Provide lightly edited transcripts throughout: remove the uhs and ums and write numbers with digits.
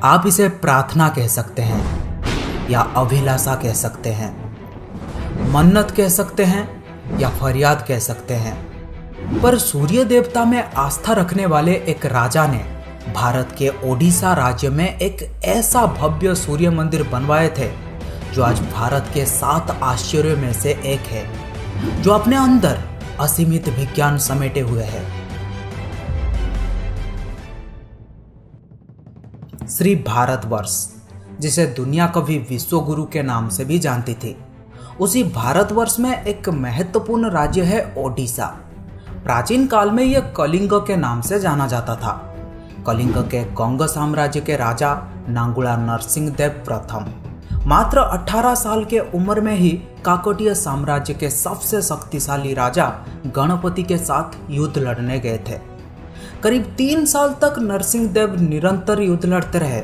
आप इसे प्रार्थना कह सकते हैं या अभिलाषा कह सकते हैं, मन्नत कह सकते हैं या फरियाद कह सकते हैं। पर सूर्य देवता में आस्था रखने वाले एक राजा ने भारत के ओडिशा राज्य में एक ऐसा भव्य सूर्य मंदिर बनवाए थे जो आज भारत के 7 आश्चर्यों में से एक है, जो अपने अंदर असीमित विज्ञान समेटे हुए है। श्री भारतवर्ष, जिसे दुनिया कभी विश्व गुरु के नाम से भी जानती थी, उसी भारतवर्ष में एक महत्वपूर्ण राज्य है ओडिशा। प्राचीन काल में यह कलिंग के नाम से जाना जाता था। कलिंग के गंग साम्राज्य के राजा नांगुला नरसिंहदेव प्रथम मात्र 18 साल के उम्र में ही काकतीय साम्राज्य के सबसे शक्तिशाली राजा गणपति के साथ युद्ध लड़ने गए थे। करीब 3 साल तक नरसिंहदेव निरंतर युद्ध लड़ते रहे।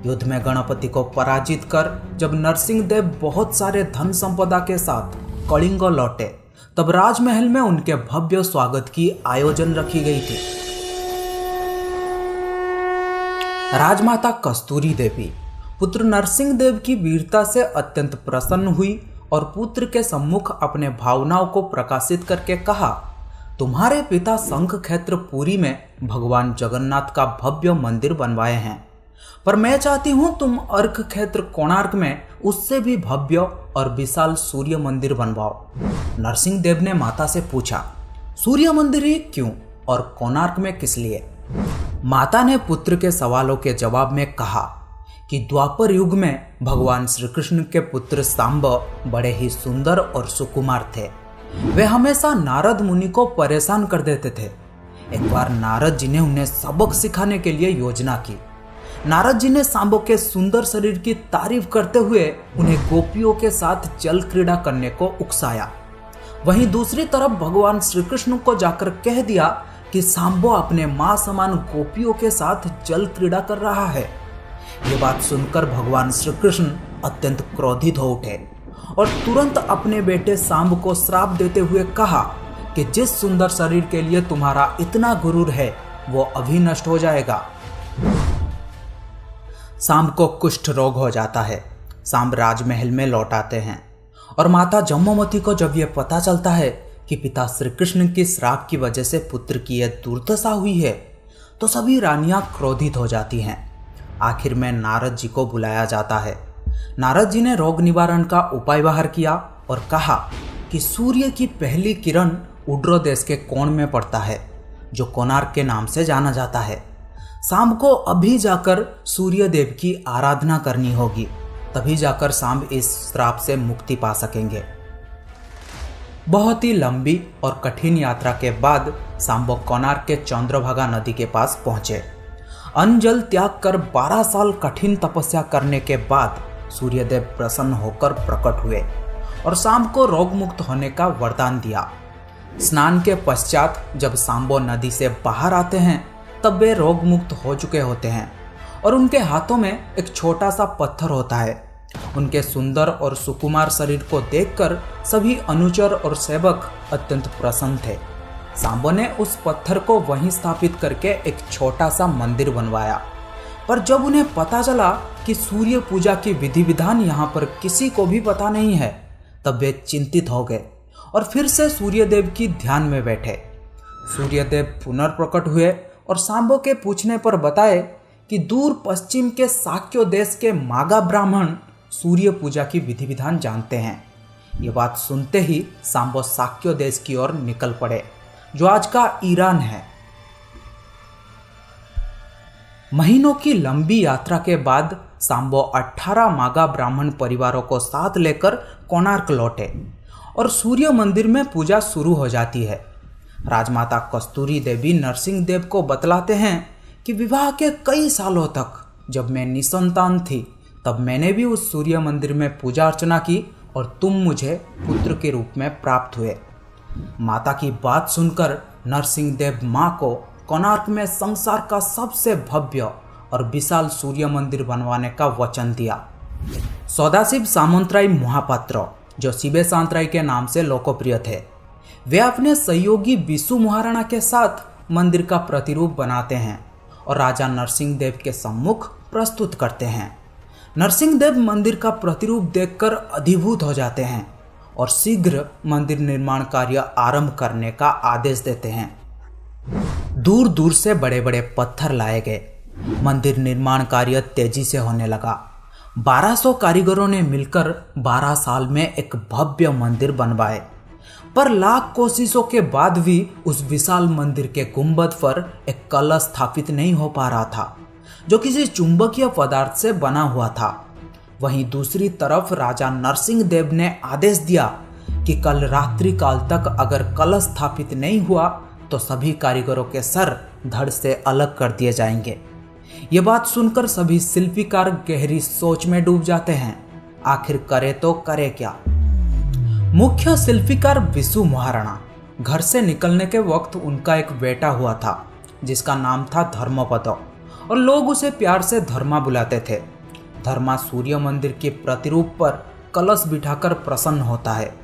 युद्ध में गणपति को पराजित कर जब नरसिंहदेव बहुत सारे धन संपदा के साथ कलिंग लौटे, तब राजमहल में उनके भव्य स्वागत की आयोजन रखी गई थी। राजमाता कस्तूरी देवी पुत्र नरसिंहदेव की वीरता से अत्यंत प्रसन्न हुई और पुत्र के सम्मुख अपने भावनाओं को प्रकाशित करके कहा, तुम्हारे पिता शंख क्षेत्र पुरी में भगवान जगन्नाथ का भव्य मंदिर बनवाए हैं, पर मैं चाहती हूं तुम अर्क क्षेत्र कोणार्क में उससे भी भव्य और विशाल सूर्य मंदिर बनवाओ। नरसिंहदेव ने माता से पूछा, सूर्य मंदिर ही क्यों और कोणार्क में किस लिए? माता ने पुत्र के सवालों के जवाब में कहा कि द्वापर युग में भगवान श्री कृष्ण के पुत्र सांब बड़े ही सुंदर और सुकुमार थे। वे हमेशा नारद मुनि को परेशान कर देते थे। एक बार नारद जी ने उन्हें सबक सिखाने के लिए योजना की। नारद जी ने सांबो के सुंदर शरीर की तारीफ करते हुए उन्हें गोपियों के साथ जल क्रीड़ा करने को उकसाया। वहीं दूसरी तरफ भगवान श्री कृष्ण को जाकर कह दिया कि सांबो अपने मां समान गोपियों के साथ जल क्रीड़ा कर रहा है। ये बात सुनकर भगवान श्री कृष्ण अत्यंत क्रोधित हो उठे और तुरंत अपने बेटे सांब को श्राप देते हुए कहा कि जिस सुंदर शरीर के लिए तुम्हारा इतना गुरूर है वो अभी नष्ट हो जाएगा। सांब को कुष्ठ रोग हो जाता है। सांब राजमहल में लौट आते हैं और माता जम्मूमती को जब यह पता चलता है कि पिता श्री कृष्ण की श्राप की वजह से पुत्र की यह दुर्दशा हुई है, तो सभी रानियां क्रोधित हो जाती हैं। आखिर में नारद जी को बुलाया जाता है। नारद जी ने रोग निवारण का उपाय बाहर किया और कहा कि सूर्य की पहली किरण उड्र देश के कोण में पड़ता है, जो कोणार्क के नाम से जाना जाता है। शाम को अभी जाकर सूर्य देव की आराधना करनी होगी, तभी जाकर सांब इस श्राप से मुक्ति पा सकेंगे। बहुत ही लंबी और कठिन यात्रा के बाद सांबो कोणार्क के चंद्रभागा नदी के पास पहुंचे। अन्न जल त्याग कर 12 साल कठिन तपस्या करने के बाद सूर्यदेव प्रसन्न होकर प्रकट हुए और सांब को रोग मुक्त होने का वरदान दिया। स्नान के पश्चात जब सांबो नदी से बाहर आते हैं, तब वे रोग मुक्त हो चुके होते हैं और उनके हाथों में एक छोटा सा पत्थर होता है। उनके सुंदर और सुकुमार शरीर को देखकर सभी अनुचर और सेवक अत्यंत प्रसन्न थे। सांबो ने उस पत्थर को वहीं स्थापित करके एक छोटा सा मंदिर बनवाया। पर जब उन्हें पता चला कि सूर्य पूजा की विधि विधान यहाँ पर किसी को भी पता नहीं है, तब वे चिंतित हो गए और फिर से सूर्यदेव की ध्यान में बैठे। सूर्यदेव पुनर्प्रकट हुए और सांबो के पूछने पर बताए कि दूर पश्चिम के साक्य देश के मागा ब्राह्मण सूर्य पूजा की विधि विधान जानते हैं। ये बात सुनते ही सांबो साक्य देश की ओर निकल पड़े, जो आज का ईरान है। महीनों की लंबी यात्रा के बाद सांबो 18 मागा ब्राह्मण परिवारों को साथ लेकर कोणार्क लौटे और सूर्य मंदिर में पूजा शुरू हो जाती है। राजमाता कस्तूरी देवी नरसिंहदेव को बतलाते हैं कि विवाह के कई सालों तक जब मैं निसंतान थी, तब मैंने भी उस सूर्य मंदिर में पूजा अर्चना की और तुम मुझे पुत्र के रूप में प्राप्त हुए। माता की बात सुनकर नरसिंहदेव मां को कोणार्क में संसार का सबसे भव्य और विशाल सूर्य मंदिर बनवाने का वचन दिया। सदाशिव सामंतराय महापात्र, जो शिवे सांतराय के नाम से लोकप्रिय थे, वे अपने सहयोगी विशु महाराणा के साथ मंदिर का प्रतिरूप बनाते हैं और राजा नरसिंहदेव के सम्मुख प्रस्तुत करते हैं। नरसिंहदेव मंदिर का प्रतिरूप देखकर अभिभूत हो जाते हैं और शीघ्र मंदिर निर्माण कार्य आरंभ करने का आदेश देते हैं। दूर दूर से बड़े बड़े पत्थर लाए गए। मंदिर निर्माण कार्य तेजी से होने लगा। 1200 कारीगरों ने मिलकर 12 साल में एक भव्य मंदिर बनवाए, पर लाख कोशिशों के बाद भी उस विशाल मंदिर के गुंबद पर एक कलश स्थापित नहीं हो पा रहा था, जो किसी चुंबकीय पदार्थ से बना हुआ था। वहीं दूसरी तरफ राजा नरसिंहदेव ने आदेश दिया कि कल रात्रि काल तक अगर कलश स्थापित नहीं हुआ तो सभी कारीगरों के सर धड़ से अलग कर दिए जाएंगे। ये बात सुनकर सभी शिल्पीकार गहरी सोच में डूब जाते हैं। आखिर करे तो करे क्या। मुख्य शिल्पीकार विशु महाराणा, घर से निकलने के वक्त उनका एक बेटा हुआ था जिसका नाम था धर्मपद, और लोग उसे प्यार से धर्मा बुलाते थे। धर्मा सूर्य मंदिर के प्रतिरूप पर कलश बिठाकर प्रसन्न होता है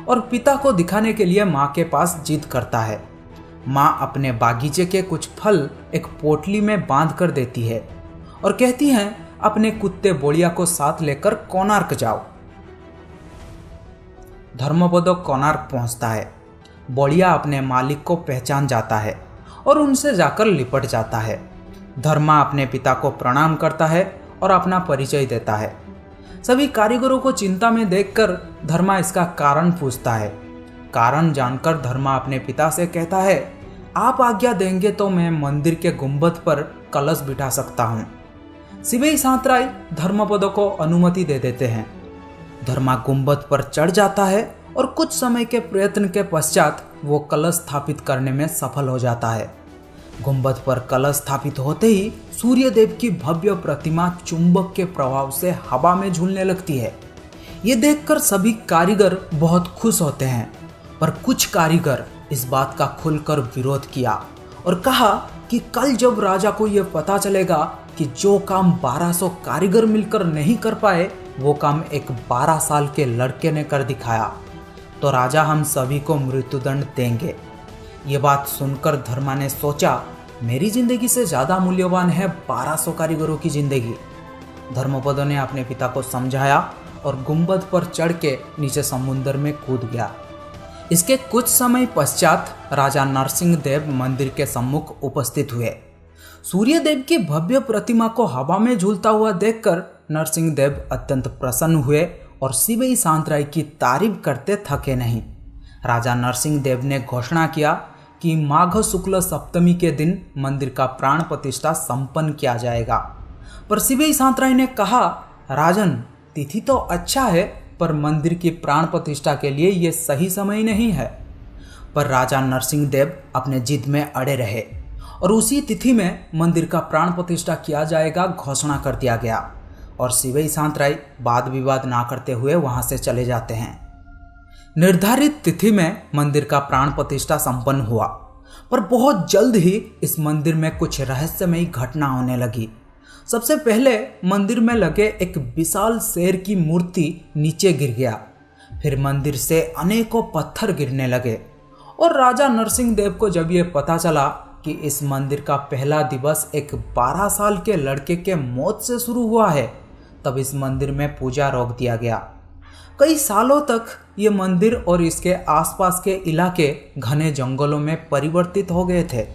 और पिता को दिखाने के लिए माँ के पास जिद करता है। माँ अपने बागीचे के कुछ फल एक पोटली में बांध कर देती है और कहती हैं, अपने कुत्ते बोड़िया को साथ लेकर कोणार्क जाओ। धर्मपद कोणार्क पहुंचता है। बोड़िया अपने मालिक को पहचान जाता है और उनसे जाकर लिपट जाता है। धर्मा अपने पिता को प्रणाम करता है और अपना परिचय देता है। सभी कारीगरों को चिंता में देखकर धर्मा इसका कारण पूछता है। कारण जानकर धर्मा अपने पिता से कहता है, आप आज्ञा देंगे तो मैं मंदिर के गुंबद पर कलश बिठा सकता हूँ। सिवेई सांतराय धर्मपद को अनुमति दे देते हैं। धर्मा गुंबद पर चढ़ जाता है और कुछ समय के प्रयत्न के पश्चात वो कलश स्थापित करने में सफल हो जाता है। गुंबद पर कलश स्थापित होते ही सूर्यदेव की भव्य प्रतिमा चुंबक के प्रभाव से हवा में झूलने लगती है। ये देखकर सभी कारीगर बहुत खुश होते हैं, पर कुछ कारीगर इस बात का खुलकर विरोध किया और कहा कि कल जब राजा को यह पता चलेगा कि जो काम 1200 कारीगर मिलकर नहीं कर पाए वो काम एक 12 साल के लड़के ने कर दिखाया, तो राजा हम सभी को मृत्युदंड देंगे। ये बात सुनकर धर्मा ने सोचा, मेरी जिंदगी से ज़्यादा मूल्यवान है 1200 कारीगरों की जिंदगी। धर्मपद ने अपने पिता को समझाया और गुंबद पर चढ़ के नीचे समुद्र में कूद गया। इसके कुछ समय पश्चात राजा नरसिंहदेव मंदिर के सम्मुख उपस्थित हुए। सूर्यदेव की भव्य प्रतिमा को हवा में झूलता हुआ देखकर नरसिंहदेव अत्यंत प्रसन्न हुए और सिवेई सांतराय की तारीफ करते थके नहीं। राजा नरसिंहदेव ने घोषणा किया कि माघ शुक्ल सप्तमी के दिन मंदिर का प्राण प्रतिष्ठा संपन्न किया जाएगा। पर सिवेई सांतराय ने कहा, राजन, तिथि तो अच्छा है, पर मंदिर की प्राण प्रतिष्ठा के लिए यह सही समय नहीं है। पर राजा नरसिंहदेव अपने जिद में अड़े रहे और उसी तिथि में मंदिर का प्राण प्रतिष्ठा किया जाएगा घोषणा कर दिया गया और सिवेई सांतराय वाद विवाद ना करते हुए वहां से चले जाते हैं। निर्धारित तिथि में मंदिर का प्राण प्रतिष्ठा संपन्न हुआ, पर बहुत जल्द ही इस मंदिर में कुछ रहस्यमयी घटना होने लगी। सबसे पहले मंदिर में लगे एक विशाल शेर की मूर्ति नीचे गिर गया। फिर मंदिर से अनेकों पत्थर गिरने लगे और राजा नरसिंहदेव को जब ये पता चला कि इस मंदिर का पहला दिवस एक 12 साल के लड़के के मौत से शुरू हुआ है, तब इस मंदिर में पूजा रोक दिया गया। कई सालों तक ये मंदिर और इसके आसपास के इलाके घने जंगलों में परिवर्तित हो गए थे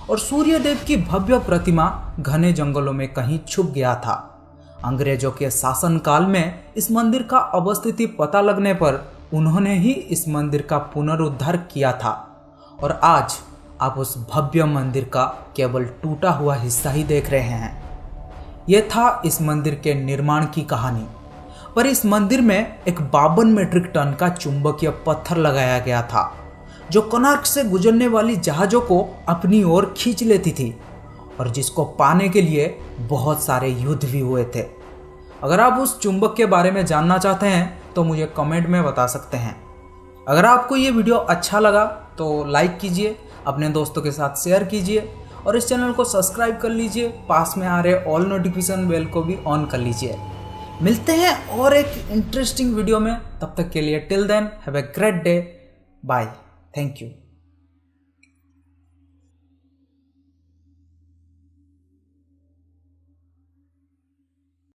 और सूर्यदेव की भव्य प्रतिमा घने जंगलों में कहीं छुप गया था। अंग्रेजों के शासनकाल में इस मंदिर का अवस्थिति पता लगने पर उन्होंने ही इस मंदिर का पुनरुद्धार किया था और आज आप उस भव्य मंदिर का केवल टूटा हुआ हिस्सा ही देख रहे हैं। यह था इस मंदिर के निर्माण की कहानी। पर इस मंदिर में एक 52 मीट्रिक टन का चुंबकीय पत्थर लगाया गया था जो कोणार्क से गुजरने वाली जहाज़ों को अपनी ओर खींच लेती थी और जिसको पाने के लिए बहुत सारे युद्ध भी हुए थे। अगर आप उस चुंबक के बारे में जानना चाहते हैं तो मुझे कमेंट में बता सकते हैं। अगर आपको ये वीडियो अच्छा लगा तो लाइक कीजिए, अपने दोस्तों के साथ शेयर कीजिए और इस चैनल को सब्सक्राइब कर लीजिए। पास में आ रहे ऑल नोटिफिकेशन बेल को भी ऑन कर लीजिए। मिलते हैं और एक इंटरेस्टिंग वीडियो में, तब तक के लिए till then have a great day, bye, thank you.